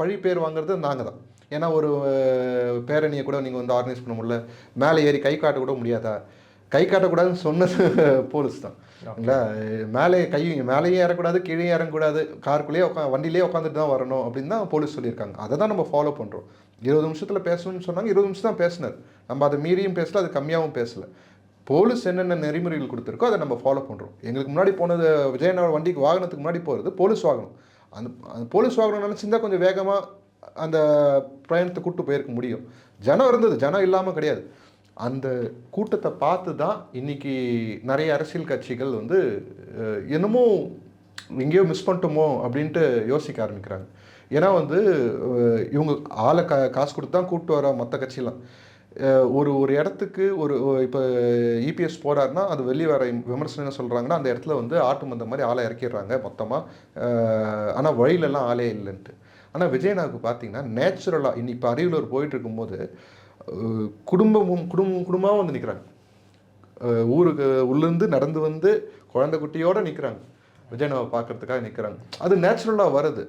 பழி பேர் வாங்குறது நாங்கள் தான். ஏன்னா ஒரு பேரணியை கூட நீங்கள் வந்து ஆர்கனைஸ் பண்ண முடியல, மேலே ஏறி கை காட்ட கூட முடியாதா? கை காட்டக்கூடாதுன்னு சொன்னது போலீஸ் தான் இல்லைங்களா? மேலேயும் ஏறக்கூடாது, கீழே இறங்கக்கூடாது, காருக்குள்ளேயே வண்டியிலேயே உட்காந்துட்டு தான் வரணும் அப்படின்னு தான் போலீஸ் சொல்லியிருக்காங்க. அதை தான் நம்ம ஃபாலோ பண்ணுறோம். 20 நிமிஷத்தில் பேசணும்னு சொன்னாங்க, 20 நிமிஷம் தான் பேசினார். நம்ம அதை மீறியும் பேசல, அது கம்மியாகவும் பேசலை. போலீஸ் என்னென்ன நெறிமுறைகள் கொடுத்துருக்கோ அதை நம்ம ஃபாலோ பண்ணுறோம். எங்களுக்கு முன்னாடி போனது விஜயனோட வண்டிக்கு வாகனத்துக்கு முன்னாடி போகிறது போலீஸ் வாகனம். அந்த போலீஸ் வாகனம் நினச்சிருந்தா கொஞ்சம் வேகமாக அந்த பிரயாணத்தை கூப்பிட்டு போயிருக்க முடியும். ஜனம் இருந்தது, ஜனம் இல்லாமல் கிடையாது. அந்த கூட்டத்தை பார்த்து தான் இன்றைக்கி நிறைய அரசியல் கட்சிகள் வந்து என்னமோ எங்கேயோ மிஸ் பண்ணிட்டோமோ அப்படின்ட்டு யோசிக்க ஆரம்பிக்கிறாங்க. ஏன்னா வந்து இவங்க ஆளை காசு கொடுத்து தான் கூப்பிட்டு வர மற்ற கட்சியெலாம். ஒரு இடத்துக்கு இப்போ இபிஎஸ் போகிறாருன்னா அது வெளியே வர விமர்சனம் என்ன சொல்கிறாங்கன்னா, அந்த இடத்துல வந்து ஆட்டு மந்த மாதிரி ஆளை இறக்கிடுறாங்க மொத்தமாக, ஆனால் வழியிலலாம் ஆளே இல்லைன்ட்டு. ஆனால் விஜயனாவுக்கு பார்த்தீங்கன்னா நேச்சுரலாக இன்னைக்கு இப்போ அரியலூர் போயிட்டு இருக்கும்போது குடும்பமாக வந்து நிற்கிறாங்க. ஊருக்கு உள்ளேருந்து நடந்து வந்து குழந்தை குட்டியோடு நிற்கிறாங்க, விஜயனாவை பார்க்கறதுக்காக நிற்கிறாங்க. அது நேச்சுரலாக வருது.